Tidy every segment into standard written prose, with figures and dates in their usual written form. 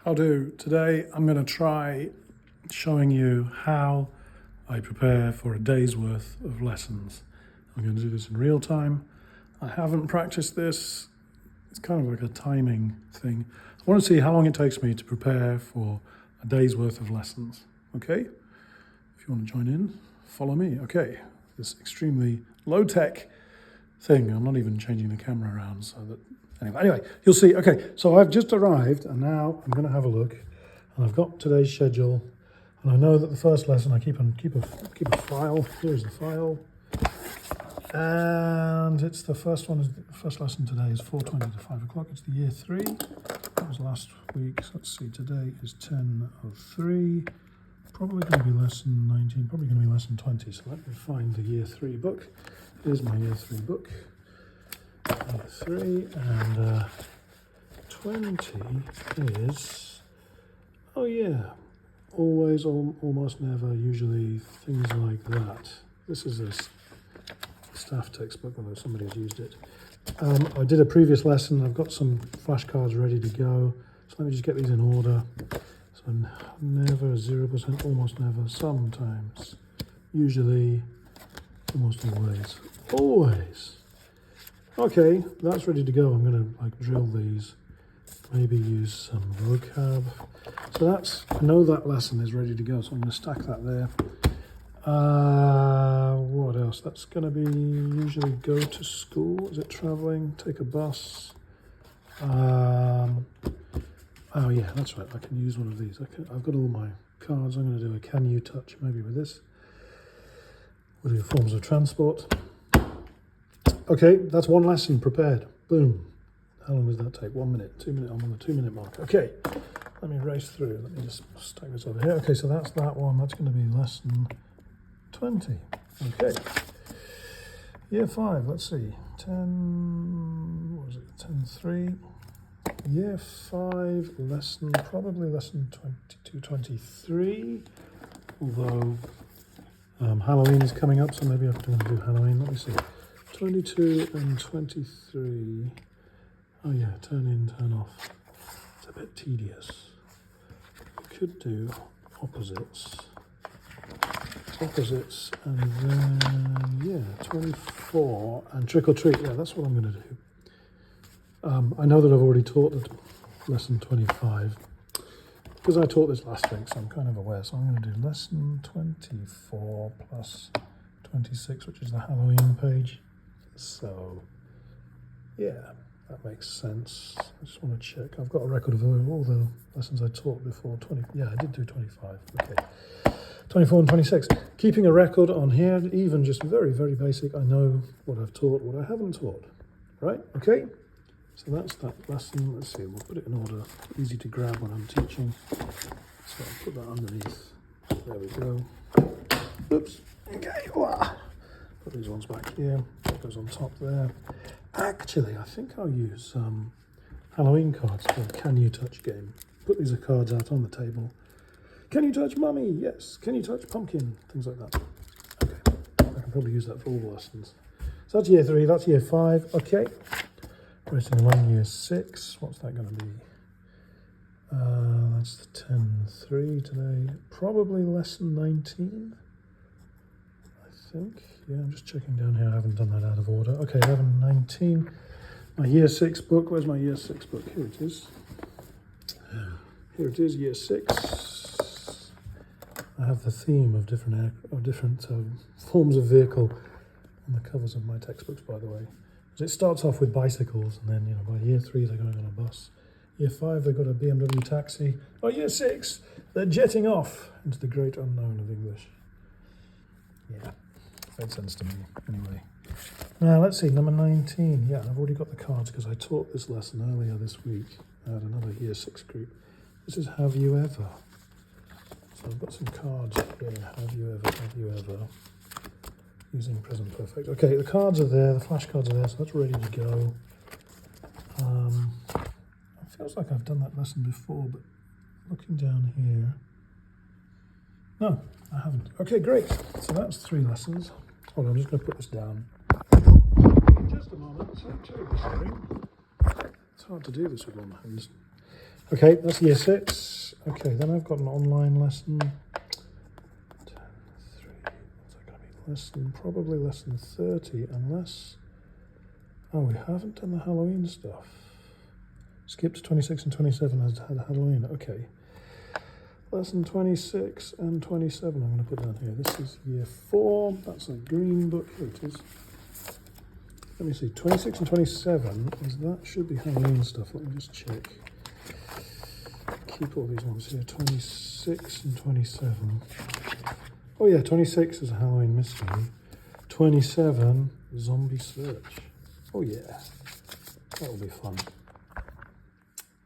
How do? Today I'm going to try showing you how I prepare for a day's worth of lessons. I'm going to do this in real time. I haven't practiced this. It's kind of like a timing thing. I want to see how long it takes me to prepare for a day's worth of lessons. Okay? If you want to join in, follow me. Okay. This extremely low-tech thing. I'm not even changing the camera around so that Anyway, you'll see. Okay, so I've just arrived and now I'm going to have a look. And I've got today's schedule. And I know that the first lesson, I keep a file. Here's the file. And it's the first lesson today is 4:20 to 5 o'clock. It's the year 3. That was last week. So let's see, today is 10:03. Probably going to be lesson 19, probably going to be lesson 20. So let me find the year 3 book. Here's my year 3 book. 3 and 20 is, oh yeah, always, almost never, usually, things like that. This is a staff textbook, although somebody has used it. I did a previous lesson. I've got some flashcards ready to go. So let me just get these in order. So never, 0%, almost never, sometimes, usually, almost always, always. Okay, that's ready to go. I'm going to drill these, maybe use some vocab. So I know that lesson is ready to go, so I'm going to stack that there. What else? That's going to be usually go to school. Is it traveling? Take a bus? Oh yeah, that's right. I can use one of these. I've got all my cards. I'm going to do a can you touch maybe with this. We'll do forms of transport. Okay, that's one lesson prepared. Boom. How long does that take? 1 minute, 2 minutes. I'm on the 2-minute mark. Okay, let me race through. Let me just stack this over here. Okay, so that's that one. That's going to be lesson 20. Okay. Year 5, let's see. 10, what was it? 10:3. Year 5, probably lesson 22, 23. Although Halloween is coming up, so maybe I have to do Halloween. Let me see. 22 and 23. Oh yeah, turn in, turn off. It's a bit tedious. We could do opposites. Opposites, and then, yeah, 24 and trick or treat. Yeah, that's what I'm going to do. I know that I've already taught lesson 25 because I taught this last week, so I'm kind of aware. So I'm going to do lesson 24 plus 26, which is the Halloween page. So, yeah, that makes sense. I just want to check. I've got a record of all the lessons I taught before. Yeah, I did do 25. Okay. 24 and 26. Keeping a record on here, even just very, very basic. I know what I've taught, what I haven't taught. Right? Okay? So that's that lesson. Let's see, we'll put it in order. Easy to grab when I'm teaching. So I'll put that underneath. There we go. Oops. Okay. Put these ones back here. That goes on top there. Actually, I think I'll use Halloween cards for a Can You Touch game. Put these cards out on the table. Can you touch mummy? Yes. Can you touch pumpkin? Things like that. Okay. I can probably use that for all the lessons. So that's year 3. That's year 5. Okay. Racing along year 6. What's that going to be? That's the 10:3 today. Probably lesson 19. I think. Yeah, I'm just checking down here. I haven't done that out of order. Okay, 11, 19. My year 6 book. Where's my year 6 book? Here it is. Here it is, year 6. I have the theme of different forms of vehicle on the covers of my textbooks, by the way. It starts off with bicycles, and then, by year 3, they're going on a bus. Year 5, they've got a BMW taxi. By year 6, they're jetting off into the great unknown of English. Yeah. Made sense to me, anyway. Now, let's see, number 19. Yeah, I've already got the cards because I taught this lesson earlier this week. I had another year 6 group. This is Have You Ever? So I've got some cards here. Have you ever? Using present perfect. Okay, the cards are there, the flashcards are there, so that's ready to go. It feels like I've done that lesson before, but looking down here. No, I haven't. Okay, great. So that's 3 lessons. Hold on, I'm just going to put this down. Just a moment. It's not terribly sorry. It's hard to do this with one hand. Okay, that's year 6. Okay, then I've got an online lesson. 10, 3, what's that going to be? Lesson, probably lesson 30, unless... Oh, we haven't done the Halloween stuff. Skipped 26 and 27 has had Halloween. Okay. Lesson 26 and 27 I'm going to put down here. This is year 4. That's a green book. Here it is. Let me see. 26 and 27 is that should be Halloween stuff. Let me just check. Keep all these ones here. 26 and 27. Oh yeah, 26 is a Halloween mystery. 27 zombie search. Oh yeah, that will be fun.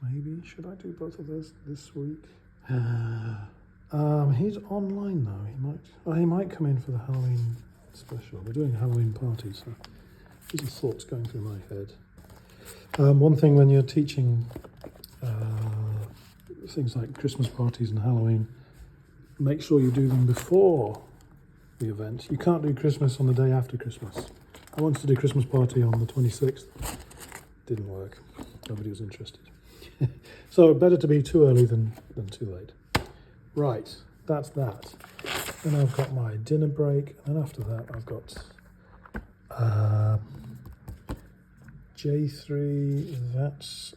Maybe should I do both of those this week? He's online though. He might come in for the Halloween special. We're doing a Halloween party, so these are thoughts going through my head. One thing when you're teaching things like Christmas parties and Halloween, make sure you do them before the event. You can't do Christmas on the day after Christmas. I wanted to do Christmas party on the 26th. Didn't work. Nobody was interested. So better to be too early than too late. Right, that's that. Then I've got my dinner break, and then after that I've got J3, that's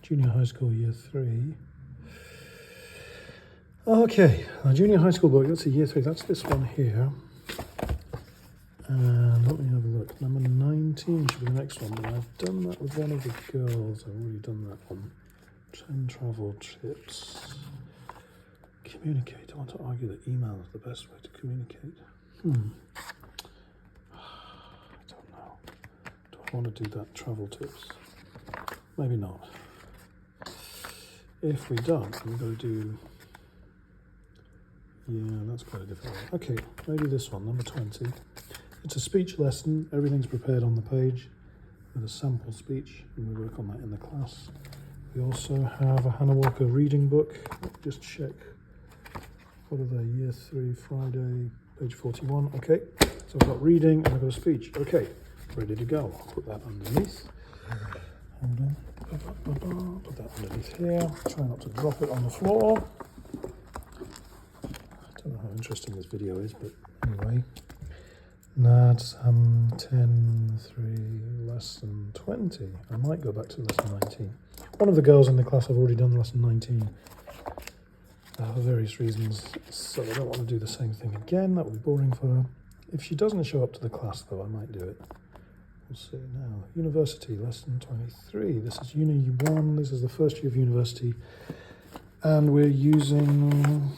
junior high school year 3. Okay, our junior high school book, that's a year 3, that's this one here. And let me have a look. Number 19 should be the next one, but I've done that with one of the girls. I've already done that one. 10 travel tips. Communicate. I want to argue that email is the best way to communicate. I don't know. Do I want to do that travel tips? Maybe not. If we don't, I'm going to do... Yeah, that's quite a different one. Okay, maybe this one, number 20. It's a speech lesson. Everything's prepared on the page with a sample speech, and we work on that in the class. We also have a Hannah Walker reading book. Let me just check. What are they? Year 3, Friday, page 41. Okay, so I've got reading and I've got a speech. Okay, ready to go. I'll put that underneath. Hold on. Put that underneath here. Try not to drop it on the floor. I don't know how interesting this video is, but anyway. That's 10, 3, lesson 20. I might go back to lesson 19. One of the girls in the class have already done lesson 19 for various reasons, so I don't want to do the same thing again. That would be boring for her. If she doesn't show up to the class, though, I might do it. We'll see now. University, lesson 23. This is Uni 1. This is the first year of university. And we're using...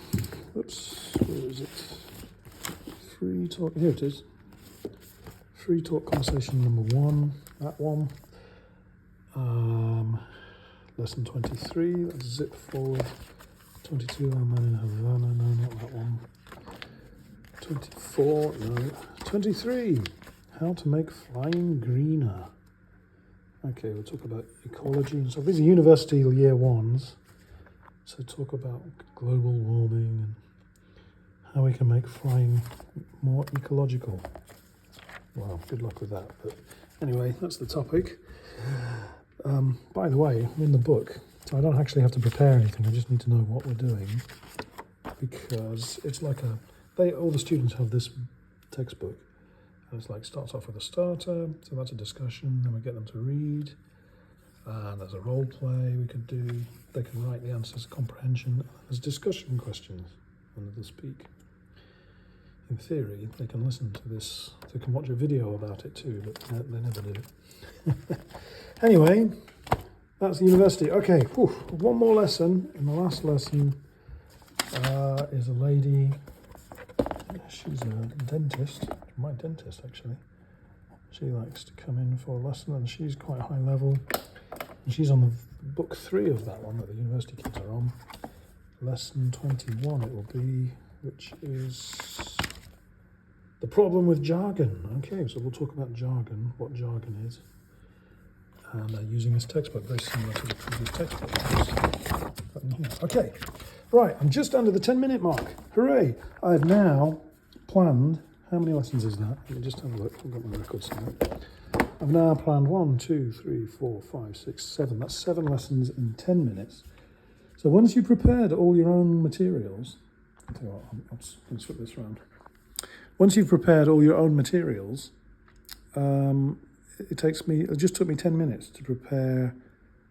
Oops, where is it? Free talk. Here it is. Free talk conversation number 1. That one. Lesson 23. That's zip forward. 22. Our man in Havana. No, not that one. 24. No. 23. How to make flying greener. Okay, we'll talk about ecology and stuff. These are university year 1s. So talk about global warming and how we can make flying more ecological. Well, good luck with that. But anyway, that's the topic. By the way, I'm in the book, so I don't actually have to prepare anything. I just need to know what we're doing, because it's like all the students have this textbook. And it's like starts off with a starter, so that's a discussion. Then we get them to read. And there's a role play we could do. They can write the answers, comprehension. There's discussion questions under the speak. In theory, they can listen to this. They can watch a video about it too, but they never do it. Anyway, that's the university. Okay, one more lesson. In the last lesson is a lady. She's a dentist. My dentist, actually. She likes to come in for a lesson, and she's quite high level. And she's on the book 3 of that one that the university kids are on. Lesson 21 it will be, which is the problem with jargon. Okay, so we'll talk about jargon, what jargon is. And using this textbook, very similar to the previous textbook. Okay, right, I'm just under the 10-minute mark. Hooray! I've now planned, how many lessons is that? Let me just have a look, I've got my records somewhere. I've now planned 1, 2, 3, 4, 5, 6, 7. That's 7 lessons in 10 minutes. So once you've prepared all your own materials, I'll tell you what, I'm going to swap this around. Once you've prepared all your own materials, it just took me 10 minutes to prepare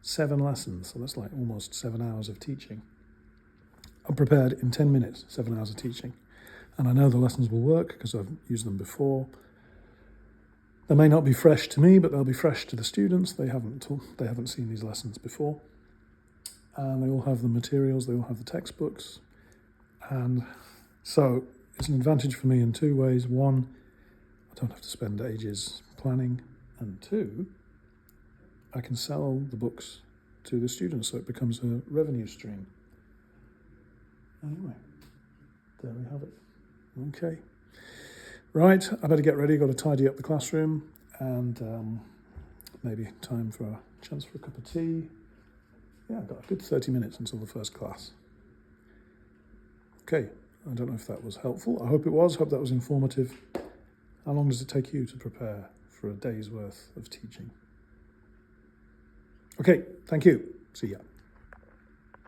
7 lessons. So that's like almost 7 hours of teaching. I'm prepared in 10 minutes, 7 hours of teaching. And I know the lessons will work because I've used them before. They may not be fresh to me, but they'll be fresh to the students. They haven't seen these lessons before. And they all have the materials, they all have the textbooks. And so it's an advantage for me in 2 ways. 1, I don't have to spend ages planning. And 2, I can sell the books to the students, so it becomes a revenue stream. Anyway, there we have it. Okay. Right, I better get ready. Got to tidy up the classroom, and maybe time for a chance for a cup of tea. Yeah, I've got a good 30 minutes until the first class. Okay, I don't know if that was helpful. I hope it was. Hope that was informative. How long does it take you to prepare for a day's worth of teaching? Okay, thank you. See ya.